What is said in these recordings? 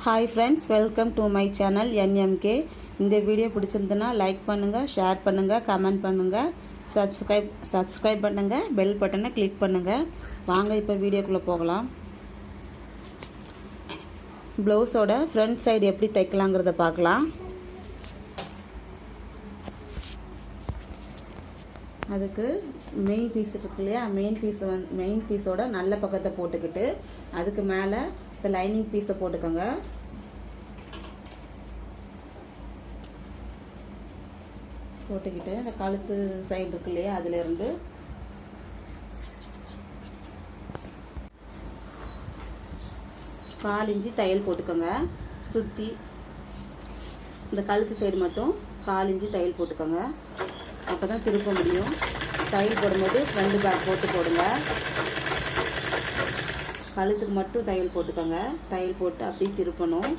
Hi friends, welcome to my channel NMK. இந்த video பிடிச்சிருந்துன்னா like பண்ணுங்கள், share பண்ணுங்கள், comment பண்ணுங்கள், சப்ஸ்கிரைப் பண்ணுங்கள், பெல் பட்டனை கிளிக் பண்ணுங்கள். வாங்க இப்போ வீடியோக்குள்ளே போகலாம். ப்ளவுஸோட ஃப்ரண்ட் சைடு எப்படி தைக்கலாங்கிறத பார்க்கலாம். அதுக்கு மெயின் பீஸ் இருக்கு இல்லையா, மெயின் பீஸோட நல்ல பக்கத்தை போட்டுக்கிட்டு அதுக்கு மேலே இந்த லைனிங் பீஸை போட்டுக்கோங்க. போட்டுக்கிட்டு இந்த கழுத்து சைடு இருக்கு இல்லையா, அதுலேருந்து கால் இன்ச்சு தையல் போட்டுக்கோங்க. சுற்றி இந்த கழுத்து சைடு மட்டும் 1/4 இன்ச்சு தையல் போட்டுக்கோங்க. அப்போ தான் திருப்ப முடியும். தையல் போடும்போது ஃப்ரண்ட் பேக் போட்டு போடுங்க. கழுத்துக்கு மட்டும் தையல் போட்டுக்கோங்க. தையல் போட்டு அப்படியே திருப்பணும்.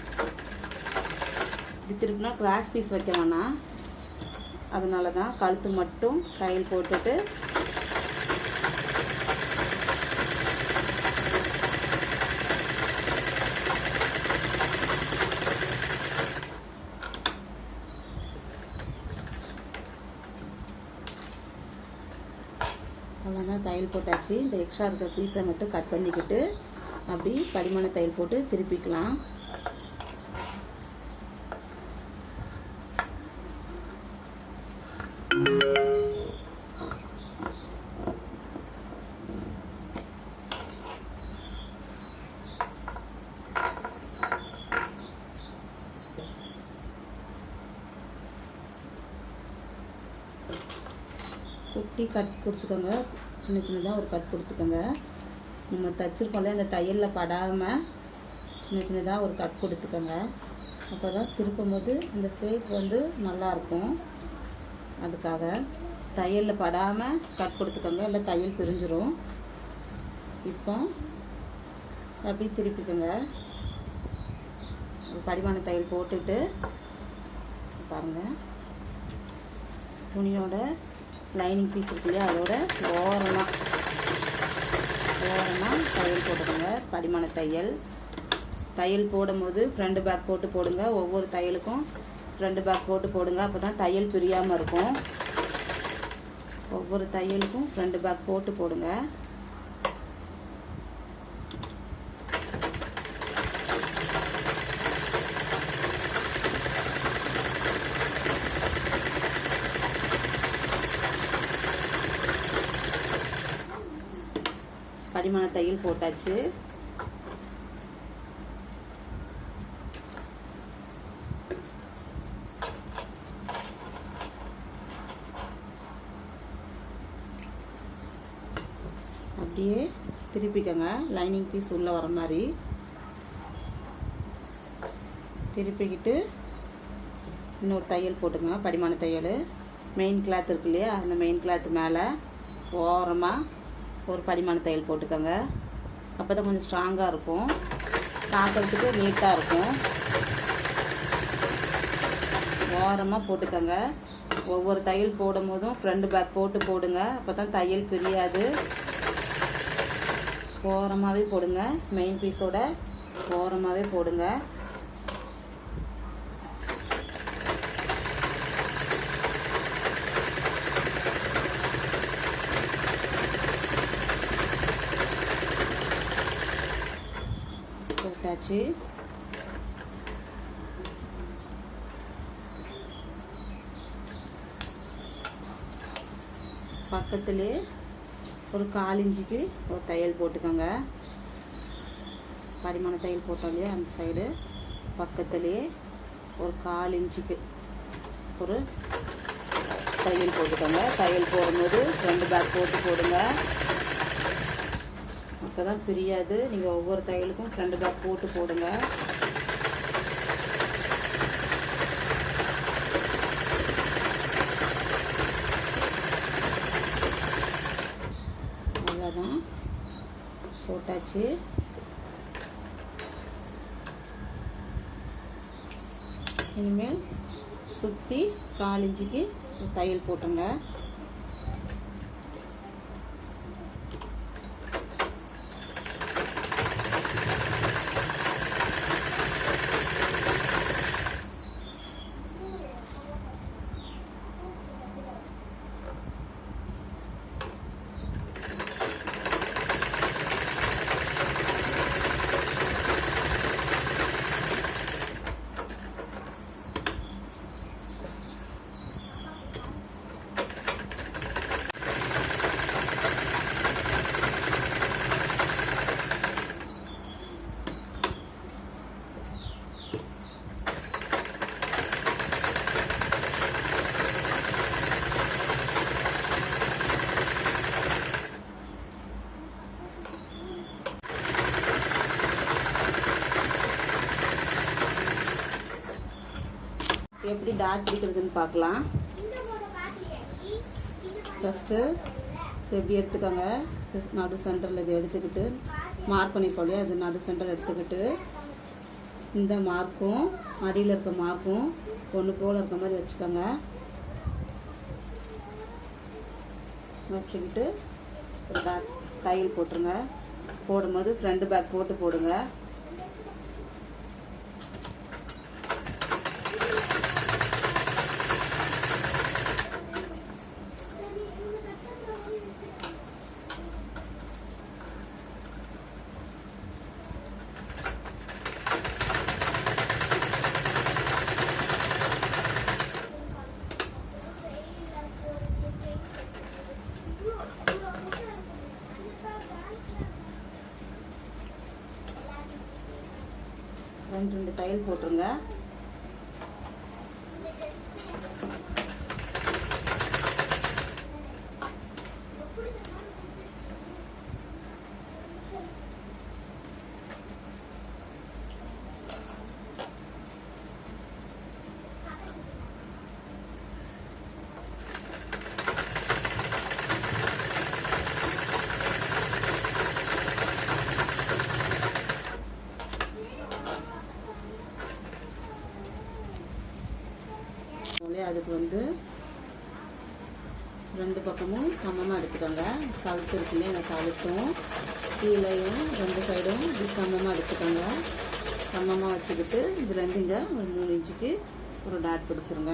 இப்படி திருப்பினா கிராஸ் பீஸ் வைக்க வேணாம். அதனால தான் கழுத்து மட்டும் தையல் போட்டுட்டு அவ்வளோதான். தையல் போட்டாச்சு. இந்த எக்ஸ்ட்ரா இருக்கிற பீஸை மட்டும் கட் பண்ணிக்கிட்டு அப்படி படிமான தையல் போட்டு திருப்பிக்கலாம். குட்டி கட் கொடுத்துக்கோங்க. சின்ன சின்னதாக ஒரு கட் கொடுத்துக்கோங்க. நம்ம தைச்சிருக்கோம்ல, இந்த தையலில் படாமல் சின்ன சின்னதாக ஒரு கட் கொடுத்துக்கோங்க. அப்போ தான் திருப்பும் போது இந்த ஷேப் வந்து நல்லாயிருக்கும். அதுக்காக தையலில் படாமல் கட் கொடுத்துக்கோங்க, இல்லை தையல் பிரிஞ்சிரும். இப்போ அப்படி திருப்பிக்கோங்க. படிமான தையல் போட்டுட்டு பாருங்கள், துணியோட லைனிங் பீஸ் இருக்கு இல்லையா, அதோட ஓரமாக தையல் போட்டுக்கோங்க. படிமான தையல் போடும்போது ஃப்ரண்ட் பேக் போட்டு போடுங்க. ஒவ்வொரு தையலுக்கும் ஃப்ரண்ட் பேக் போட்டு போடுங்க. அப்போ தான் தையல் பிரியாமல் இருக்கும். ஒவ்வொரு தையலுக்கும் ஃப்ரண்ட் பேக் போட்டு போடுங்க. படிமான தையல் போட்டாச்சு. அப்படியே திருப்பிக்கங்க. லைனிங் பீஸ் உள்ள வர மாதிரி திருப்பிக்கிட்டு இன்னொரு தையல் போட்டுங்க. படிமான தையல் மெயின் கிளாத் இருக்கு இல்லையா, அந்த மெயின் கிளாத் மேலே ஓரமாக ஒரு படிமான தையல் போட்டுக்கோங்க. அப்போ தான் கொஞ்சம் ஸ்ட்ராங்காக இருக்கும், பார்க்குறதுக்கு நீட்டாக இருக்கும். ஓரமாக போட்டுக்கோங்க. ஒவ்வொரு தையல் போடும் போதும் ஃப்ரண்ட் பேக் போட்டு போடுங்க. அப்போ தான் தையல் பிரியாது. ஓரமாகவே போடுங்க. மெயின் பீஸோட ஓரமாகவே போடுங்க. போட்டாச்சு. பக்கத்திலே ஒரு 1/4 இன்ச்சுக்கு ஒரு தையல் போட்டுக்கோங்க. படிமான தையல் போட்டோம் இல்லையா, அந்த சைடு பக்கத்திலே ஒரு 1/4 இன்ச்சுக்கு ஒரு தையல் போட்டுக்கோங்க. தையல் போடும்போது ஃப்ரண்ட் பேக் போட்டு போடுங்க. அப்போ தான் பிரியாது. நீங்கள் ஒவ்வொரு தையலுக்கும் ஃப்ரண்ட் பேக் போட்டு போடுங்க. அவ்வளோதான், போட்டாச்சு. இனிமேல் சுற்றி 1/4 இன்ச்சுக்கு தையல் போட்டுங்க. எப்படி டாட் பிடிக்கிறதுன்னு பார்க்கலாம். ஃபஸ்ட்டு எப்படி எடுத்துக்கோங்க, நடு சென்டரில் இது எடுத்துக்கிட்டு மார்க் பண்ணிப்போம் இல்லையா, அது நடு சென்டர் எடுத்துக்கிட்டு இந்த மார்க்கும் அடியில் இருக்க மார்க்கும் ஒன்று போல் இருக்க மாதிரி வச்சுக்கோங்க. வச்சுக்கிட்டு ஒரு பேக் தையல் போட்டுருங்க. போடும்போது ஃப்ரண்ட் பேக் போட்டு போடுங்க. ரெண்டு தையல் போட்டுருங்க. அதுக்கு வந்து ரெண்டு பக்கமும் சமமாக எடுத்துக்கோங்க. கழுத்து இருக்குல்லையே, இந்த கழுத்தும் கீழையும் ரெண்டு சைடும் இப்படி சமமாக எடுத்துக்கோங்க. சமமாக வச்சுக்கிட்டு இதுலேருந்து இங்கே ஒரு 3 இன்ச்சுக்கு ஒரு டாட் பிடிச்சிருங்க.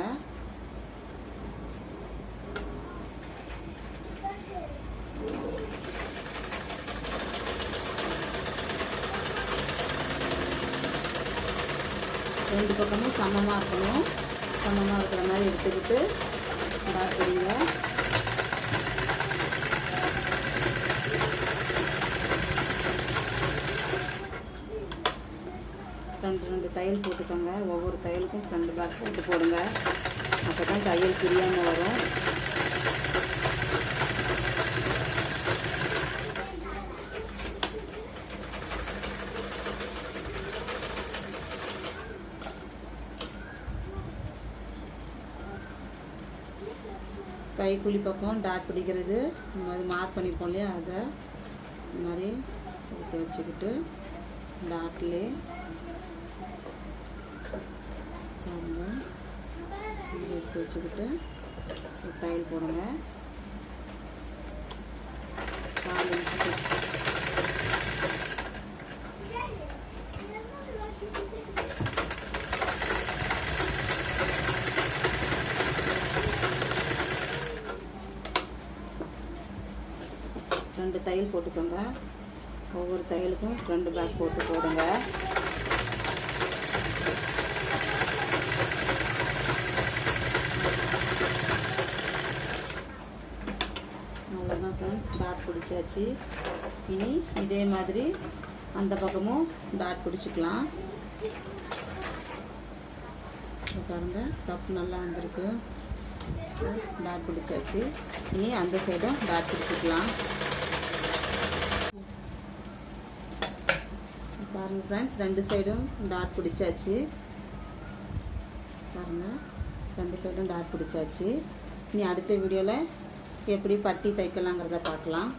ரெண்டு பக்கமும் சமமாக இருக்கணும். சமமாக இருக்கிற மாதிரி எடுத்துக்கிட்டு டாட் பிடிங்க. ரெண்டு தையல் போட்டுக்கோங்க. ஒவ்வொரு தையலுக்கும் ஃப்ரண்ட் பேக் போட்டு போடுங்க. அப்போ தான் தையல் பிரியாமல் வரும். கைக்குழி பக்கம் டாட் பிடிக்கிறது இந்த மாதிரி மார்க் பண்ணிப்போம் இல்லையா, அதை இந்த மாதிரி எடுத்து வச்சுக்கிட்டு டாட்லே எடுத்து வச்சுக்கிட்டு ஒரு தையல் போடுங்க. 4 இன்ச்சு ரெண்டு தையல் போட்டுக்கோங்க. ஒவ்வொரு தையலுக்கும் ஃப்ரண்ட் பேக் போட்டு போடுங்க. அவ்வளோதான் ஃப்ரெண்ட்ஸ், டாட் பிடிச்சாச்சு. இனி இதே மாதிரி அந்த பக்கமும் டாட் பிடிச்சிக்கலாம். பாருங்க, கப் நல்லா வந்திருக்கு. டாட் பிடிச்சாச்சு. இனி அந்த சைடும் டாட் பிடிச்சிக்கலாம். பாருங்கள் ஃப்ரெண்ட்ஸ், ரெண்டு சைடும் டாட் பிடிச்சாச்சு. பாருங்கள், ரெண்டு சைடும் டாட் பிடிச்சாச்சு. இனி அடுத்த வீடியோவில் எப்படி பட்டி தைக்கலாங்கிறத பார்க்கலாம்.